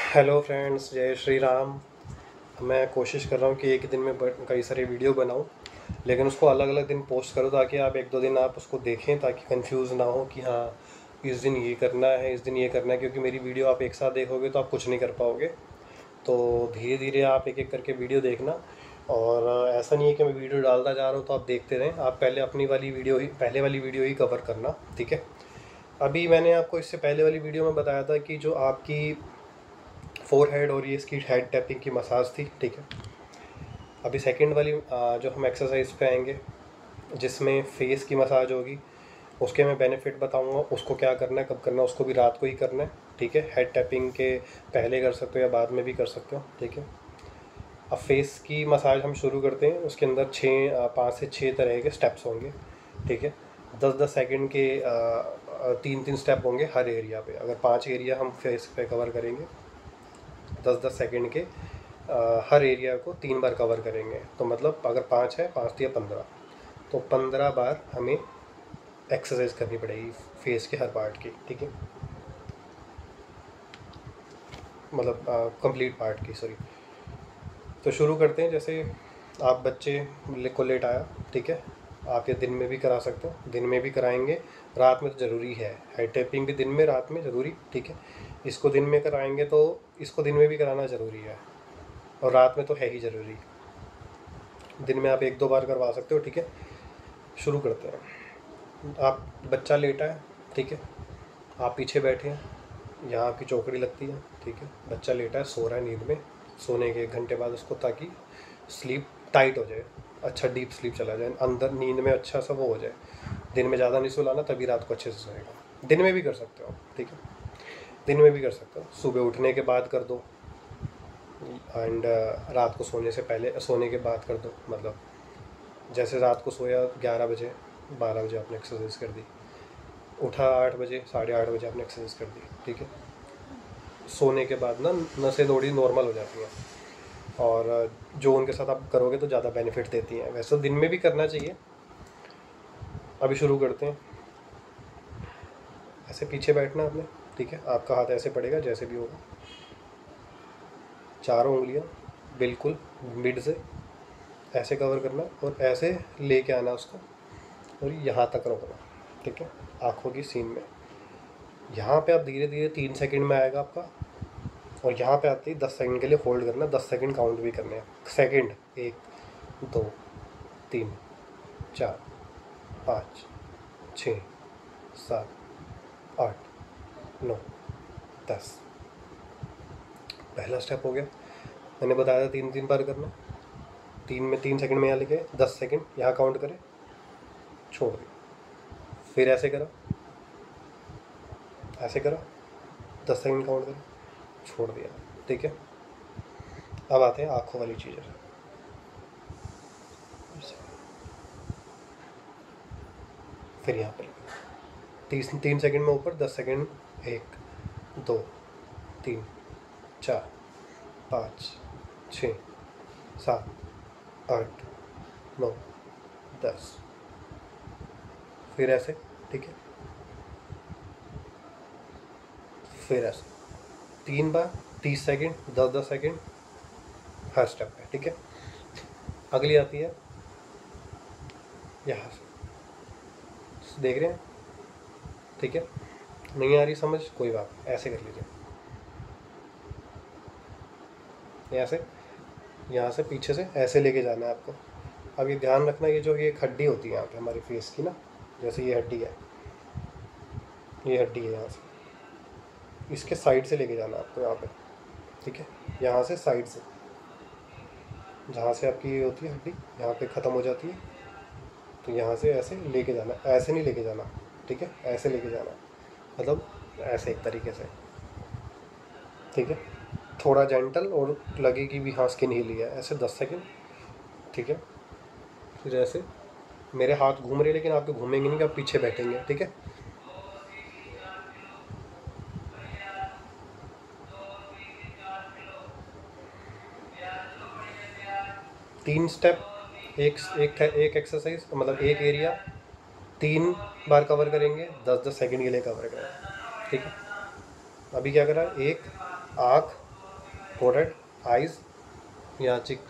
Hello friends, जय श्री राम। मैं कोशिश कर रहा हूँ कि एक ही दिन में कई सारे वीडियो बनाऊँ, लेकिन उसको अलग अलग दिन पोस्ट करो ताकि आप एक दो दिन आप उसको देखें, ताकि कंफ्यूज ना हो कि हाँ इस दिन ये करना है, इस दिन ये करना है। क्योंकि मेरी वीडियो आप एक साथ देखोगे तो आप कुछ नहीं कर पाओगे। तो धीरे धीरे आप एक एक करके वीडियो देखना। और ऐसा नहीं है कि मैं वीडियो डालता जा रहा हूँ तो आप देखते रहें। आप पहले अपनी वाली वीडियो ही पहले वाली वीडियो ही कवर करना, ठीक है। अभी मैंने आपको इससे पहले वाली वीडियो में बताया था कि जो आपकी फोर हेड और ये इसकी हेड टैपिंग की मसाज थी, ठीक है। अभी सेकंड वाली जो हम एक्सरसाइज पे आएंगे, जिसमें फेस की मसाज होगी, उसके मैं बेनिफिट बताऊंगा। उसको क्या करना है, कब करना है, उसको भी रात को ही करना है, ठीक है। हेड टैपिंग के पहले कर सकते हो या बाद में भी कर सकते हो, ठीक है। अब फेस की मसाज हम शुरू करते हैं। उसके अंदर 5 से 6 तरह के स्टेप्स होंगे, ठीक है। 10-10 सेकंड के 3-3 स्टेप होंगे हर एरिया पे। अगर 5 एरिया हम फेस पे कवर करेंगे, 10-10 सेकंड के हर एरिया को 3 बार कवर करेंगे। तो मतलब अगर 5 है, 5 या 15, तो 15 बार हमें एक्सरसाइज करनी पड़ेगी फेस के हर पार्ट की, ठीक है। मतलब कंप्लीट पार्ट की, सॉरी। तो शुरू करते हैं। जैसे आप बच्चे को लेटाया, ठीक है। आप ये दिन में भी करा सकते हो, दिन में भी कराएंगे, रात में तो ज़रूरी है। हेड टैपिंग भी दिन में रात में ज़रूरी, ठीक है। इसको दिन में कराएंगे तो इसको दिन में भी कराना ज़रूरी है, और रात में तो है ही ज़रूरी। दिन में आप 1-2 बार करवा सकते हो, ठीक है। शुरू करते हैं। आप बच्चा लेटा है, ठीक है। आप पीछे बैठे हैं, यहाँ आपकी चौकड़ी लगती है, ठीक है। बच्चा लेटा है, सो रहा है नींद में। सोने के 1 घंटे बाद उसको, ताकि स्लीप टाइट हो जाए, अच्छा डीप स्लीप चला जाए अंदर, नींद में अच्छा सा वो हो जाए। दिन में ज़्यादा नहीं सुलाना, तभी रात को अच्छे से सोएगा। दिन में भी कर सकते हो, ठीक है। दिन में भी कर सकते हो, सुबह उठने के बाद कर दो, एंड रात को सोने से पहले, सोने के बाद कर दो। मतलब जैसे रात को सोया 11 बजे, 12 बजे आपने एक्सरसाइज कर दी, उठा 8 बजे, 8:30 बजे आपने एक्सरसाइज कर दी, ठीक है। सोने के बाद ना नसें थोड़ी नॉर्मल हो जाती हैं, और जो उनके साथ आप करोगे तो ज़्यादा बेनिफिट देती हैं। वैसे दिन में भी करना चाहिए। अभी शुरू करते हैं। ऐसे पीछे बैठना आपने, ठीक है। आपका हाथ ऐसे पड़ेगा जैसे भी होगा, चारों उंगलियां बिल्कुल मिड से ऐसे कवर करना, और ऐसे लेके आना उसको, और यहाँ तक रोकना, ठीक है। आँखों की सीन में यहाँ पे आप धीरे धीरे 3 सेकंड में आएगा आपका, और यहाँ पे आते ही 10 सेकंड के लिए होल्ड करना। 10 सेकंड काउंट भी करने हैं। सेकंड 1, 2, 3, 4, 5, 6, 7, 8, 9, 10। पहला स्टेप हो गया। मैंने बताया था 3-3 बार करना। 3 सेकंड में यहाँ लेके 10 सेकंड यहाँ काउंट करें, छोड़ दिया। फिर ऐसे करा, ऐसे करा, 10 सेकंड काउंट करें, छोड़ दिया, ठीक है। अब आते हैं आँखों वाली चीज़ें। फिर यहाँ पर 3 सेकंड में ऊपर, 10 सेकंड, 1, 2, 3, 4, 5, 6, 7, 8, 9, 10। फिर ऐसे, ठीक है। फिर ऐसे 3 बार, 30 सेकंड, 10-10 सेकंड हर स्टेप पे, ठीक है। अगली आती है यहाँ से, देख रहे हैं, ठीक है। नहीं आ रही समझ, कोई बात नहीं, ऐसे कर लीजिए। यहाँ से पीछे से ऐसे लेके जाना है आपको। अब ये ध्यान रखना, ये जो ये एक हड्डी होती है यहाँ पे हमारी फेस की ना, जैसे ये हड्डी है, ये हड्डी है यहाँ से, इसके साइड से लेके जाना है आपको यहाँ पे, ठीक है। यहाँ से साइड से, जहाँ से आपकी ये होती है हड्डी, यहाँ पे ख़त्म हो जाती है, तो यहाँ से ऐसे लेके जाना। ऐसे नहीं लेके जाना, ठीक है। ऐसे लेके जाना, मतलब ऐसे एक तरीके से, ठीक है। थोड़ा जेंटल, और लगे कि भी हाँ स्किन हिली है। ऐसे 10 सेकंड, ठीक है। फिर ऐसे मेरे हाथ घूम रहे हैं, लेकिन आपके घूमेंगे नहीं, कि आप पीछे बैठेंगे, ठीक है। तीन स्टेप, एक एक्सरसाइज, मतलब एक एरिया 3 बार कवर करेंगे, 10-10 सेकंड के लिए कवर करेंगे, ठीक है। अभी क्या करा, एक आँख फोरहेड, आइज़, यहाँ चिक,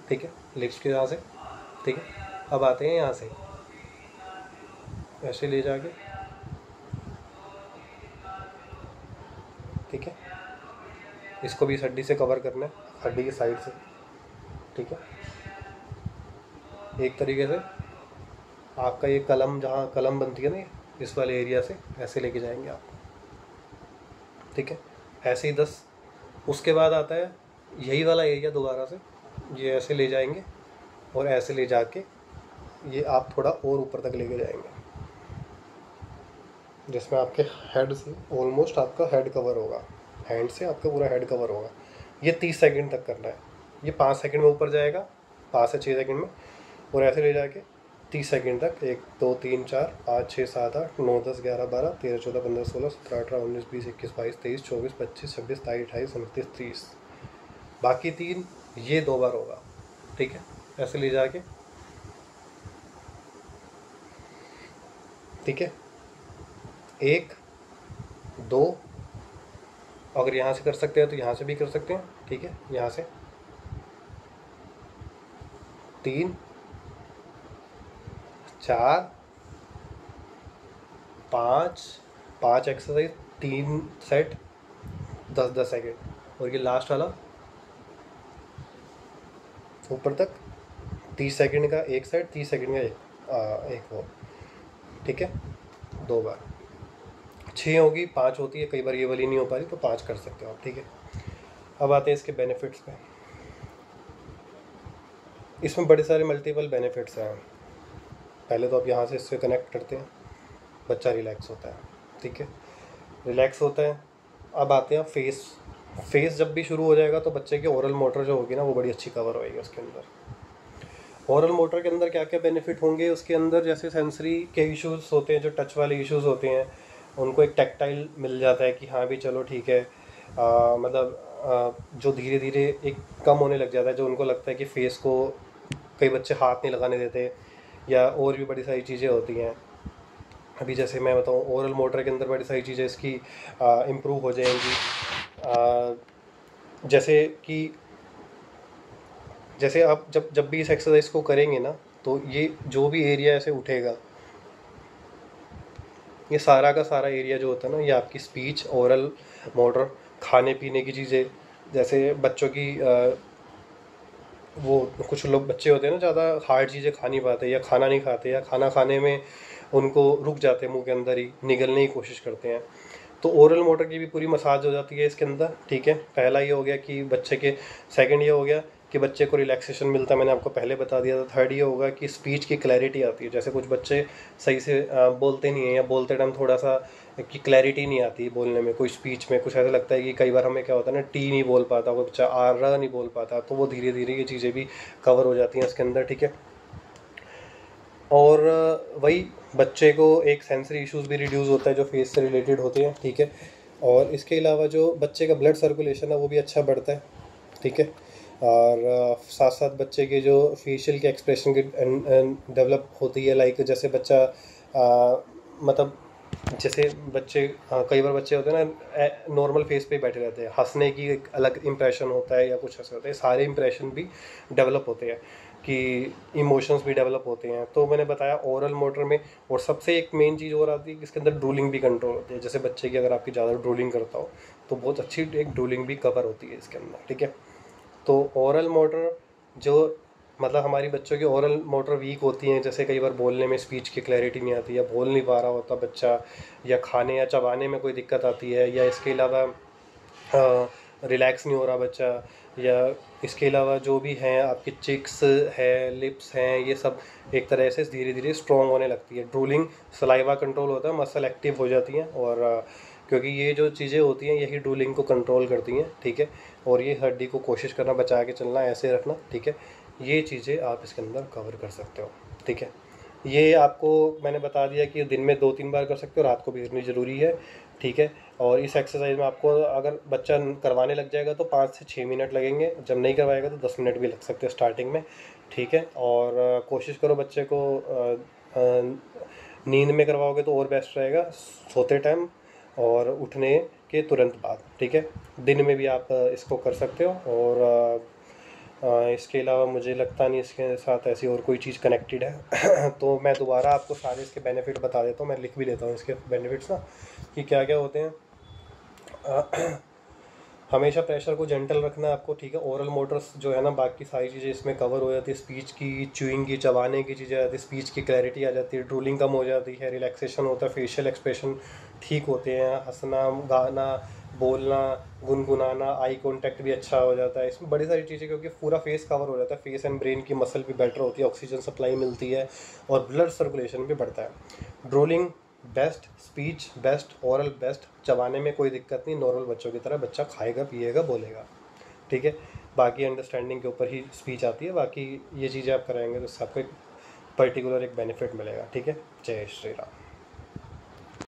ठीक है, लिप्स के यहाँ से, ठीक है। अब आते हैं यहाँ से, ऐसे ले जाके, ठीक है, इसको भी इस हड्डी से कवर करना है, हड्डी की साइड से, ठीक है। एक तरीके से आपका ये कलम, जहाँ कलम बनती है ना, इस वाले एरिया से ऐसे लेके जाएंगे आप, ठीक है, ऐसे ही 10। उसके बाद आता है यही वाला एरिया, दोबारा से ये ऐसे ले जाएंगे और ऐसे ले जाके ये आप थोड़ा और ऊपर तक लेके जाएंगे, जिसमें आपके हेड से ऑलमोस्ट आपका हेड कवर होगा, हैंड से आपका पूरा हेड कवर होगा। ये 30 सेकंड तक करना है। ये 5 सेकंड में ऊपर जाएगा, 5 से 6 सेकंड में, और ऐसे ले जाके 30 सेकंड तक, 1 2 3 4 5 6 7 8 9 10 11 12 13 14 15 16 17 18 19 20 21 22 23 24 25 26 27 28 29 30। बाकी 3 ये 2 बार होगा, ठीक है। ऐसे ले जाके, ठीक है, 1 2, अगर यहाँ से कर सकते हैं तो यहाँ से भी कर सकते हैं, ठीक है, यहाँ से 3 4 5, 5 एक्सरसाइज, 3 सेट, 10-10 सेकेंड, और ये लास्ट वाला ऊपर तक 30 सेकंड का एक सेट, 30 सेकंड का एक वो, ठीक है, 2 बार। 6 होगी, 5 होती है, कई बार ये वाली नहीं हो पा रही तो 5 कर सकते हो आप, ठीक है। अब आते हैं इसके बेनिफिट्स पे। इसमें बड़े सारे मल्टीपल बेनिफिट्स हैं। पहले तो आप यहाँ से इससे कनेक्ट करते हैं, बच्चा रिलैक्स होता है, ठीक है, रिलैक्स होता है। अब आते हैं फेस। फेस जब भी शुरू हो जाएगा तो बच्चे की ओरल मोटर जो होगी ना, वो बड़ी अच्छी कवर होएगी उसके अंदर। ओरल मोटर के अंदर क्या क्या बेनिफिट होंगे उसके अंदर, जैसे सेंसरी के इश्यूज़ होते हैं, जो टच वाले इश्यूज़ होते हैं, उनको एक टैक्टाइल मिल जाता है कि हाँ भी चलो ठीक है, मतलब जो धीरे धीरे एक कम होने लग जाता है, जो उनको लगता है कि फेस को कई बच्चे हाथ नहीं लगाने देते, या और भी बड़ी सारी चीज़ें होती हैं। अभी जैसे मैं बताऊँ, ओरल मोटर के अंदर बड़ी सारी चीज़ें इसकी इम्प्रूव हो जाएंगी। जैसे कि जैसे आप जब जब भी इस एक्सरसाइज को करेंगे ना, तो ये जो भी एरिया ऐसे उठेगा, ये सारा का सारा एरिया जो होता है ना, ये आपकी स्पीच, ओरल मोटर, खाने पीने की चीज़ें, जैसे बच्चों की वो कुछ लोग बच्चे होते हैं ना, ज़्यादा हार्ड चीज़ें खा नहीं पाते, या खाना नहीं खाते, या खाना खाने में उनको रुक जाते हैं, मुंह के अंदर ही निगलने की कोशिश करते हैं, तो ओरल मोटर की भी पूरी मसाज हो जाती है इसके अंदर, ठीक है। पहला ये हो गया कि बच्चे के, सेकंड ये हो गया कि बच्चे को रिलैक्सेशन मिलता है, मैंने आपको पहले बता दिया था। थर्ड ये होगा कि स्पीच की क्लैरिटी आती है, जैसे कुछ बच्चे सही से बोलते नहीं हैं, या बोलते टाइम थोड़ा सा कि क्लैरिटी नहीं आती बोलने में, कोई स्पीच में कुछ ऐसा लगता है कि कई बार हमें क्या होता है ना, टी नहीं बोल पाता, कोई बच्चा आर र नहीं बोल पाता, तो वो धीरे धीरे ये चीज़ें भी कवर हो जाती हैं इसके अंदर, ठीक है। और वही बच्चे को एक सेंसरी इश्यूज़ भी रिड्यूस होता है जो फेस से रिलेटेड होते हैं, ठीक है। और इसके अलावा जो बच्चे का ब्लड सर्कुलेशन है वो भी अच्छा बढ़ता है, ठीक है। और साथ साथ बच्चे के जो फेशियल के एक्सप्रेशन की डेवलप होती है, लाइक जैसे बच्चा मतलब जैसे बच्चे, कई बार बच्चे होते हैं ना, नॉर्मल फेस पे बैठे रहते हैं, हंसने की एक अलग इंप्रेशन होता है या कुछ ऐसे होता है, सारे इंप्रेशन भी डेवलप होते हैं, कि इमोशंस भी डेवलप होते हैं। तो मैंने बताया ओरल मोटर में। और सबसे एक मेन चीज़ और आती है कि इसके अंदर ड्रूलिंग भी कंट्रोल होती है, जैसे बच्चे की अगर आपकी ज़्यादा ड्रूलिंग करता हो तो बहुत अच्छी एक ड्रूलिंग भी कवर होती है इसके अंदर, ठीक है। तो ओरल मोटर जो, मतलब हमारी बच्चों की ओरल मोटर वीक होती हैं, जैसे कई बार बोलने में स्पीच की क्लैरिटी नहीं आती, या बोल नहीं पा रहा होता बच्चा, या खाने या चबाने में कोई दिक्कत आती है, या इसके अलावा रिलैक्स नहीं हो रहा बच्चा, या इसके अलावा जो भी हैं आपके चिक्स है, लिप्स हैं, ये सब एक तरह से धीरे धीरे स्ट्रॉन्ग होने लगती है। ड्रूलिंग, सलाइवा कंट्रोल होता है, मसल एक्टिव हो जाती हैं, और क्योंकि ये जो चीज़ें होती हैं यही ड्रूलिंग को कंट्रोल करती हैं, ठीक है। और ये हड्डी को कोशिश करना बचा के चलना, ऐसे रखना, ठीक है। ये चीज़ें आप इसके अंदर कवर कर सकते हो, ठीक है। ये आपको मैंने बता दिया कि दिन में 2-3 बार कर सकते हो, रात को भी करनी ज़रूरी है, ठीक है। और इस एक्सरसाइज में आपको अगर बच्चा करवाने लग जाएगा तो 5 से 6 मिनट लगेंगे, जब नहीं करवाएगा तो 10 मिनट भी लग सकते हैं स्टार्टिंग में, ठीक है। और कोशिश करो बच्चे को नींद में करवाओगे तो और बेस्ट रहेगा, सोते टाइम और उठने के तुरंत बाद, ठीक है। दिन में भी आप इसको कर सकते हो। और इसके अलावा मुझे लगता नहीं इसके साथ ऐसी और कोई चीज़ कनेक्टेड है। तो मैं दोबारा आपको सारे इसके बेनिफिट बता देता हूँ, मैं लिख भी लेता हूँ इसके बेनिफिट्स ना कि क्या क्या होते हैं। हमेशा प्रेशर को जेंटल रखना है आपको, ठीक है। ओरल मोटर्स जो है ना, बाकी सारी चीज़ें इसमें कवर हो जाती है। स्पीच की, च्यूइंग की, चबाने की चीज़ें आ जाती है, स्पीच की क्लैरिटी आ जाती है, ड्रूलिंग कम हो जाती है, रिलैक्सेशन होता है, फेशियल एक्सप्रेशन ठीक होते हैं, हंसना, गाना, बोलना, गुनगुनाना, आई कांटेक्ट भी अच्छा हो जाता है। इसमें बड़ी सारी चीज़ें, क्योंकि पूरा फेस कवर हो जाता है, फेस एंड ब्रेन की मसल भी बेटर होती है, ऑक्सीजन सप्लाई मिलती है और ब्लड सर्कुलेशन भी बढ़ता है। Drooling best, speech best, oral best, चबाने में कोई दिक्कत नहीं, नॉर्मल बच्चों की तरह बच्चा खाएगा, पिएगा, बोलेगा, ठीक है। बाकी अंडरस्टैंडिंग के ऊपर ही स्पीच आती है। बाकी ये चीज़ें आप कराएंगे तो इससे आपको एक पर्टिकुलर एक बेनिफिट मिलेगा, ठीक है। जय श्री राम।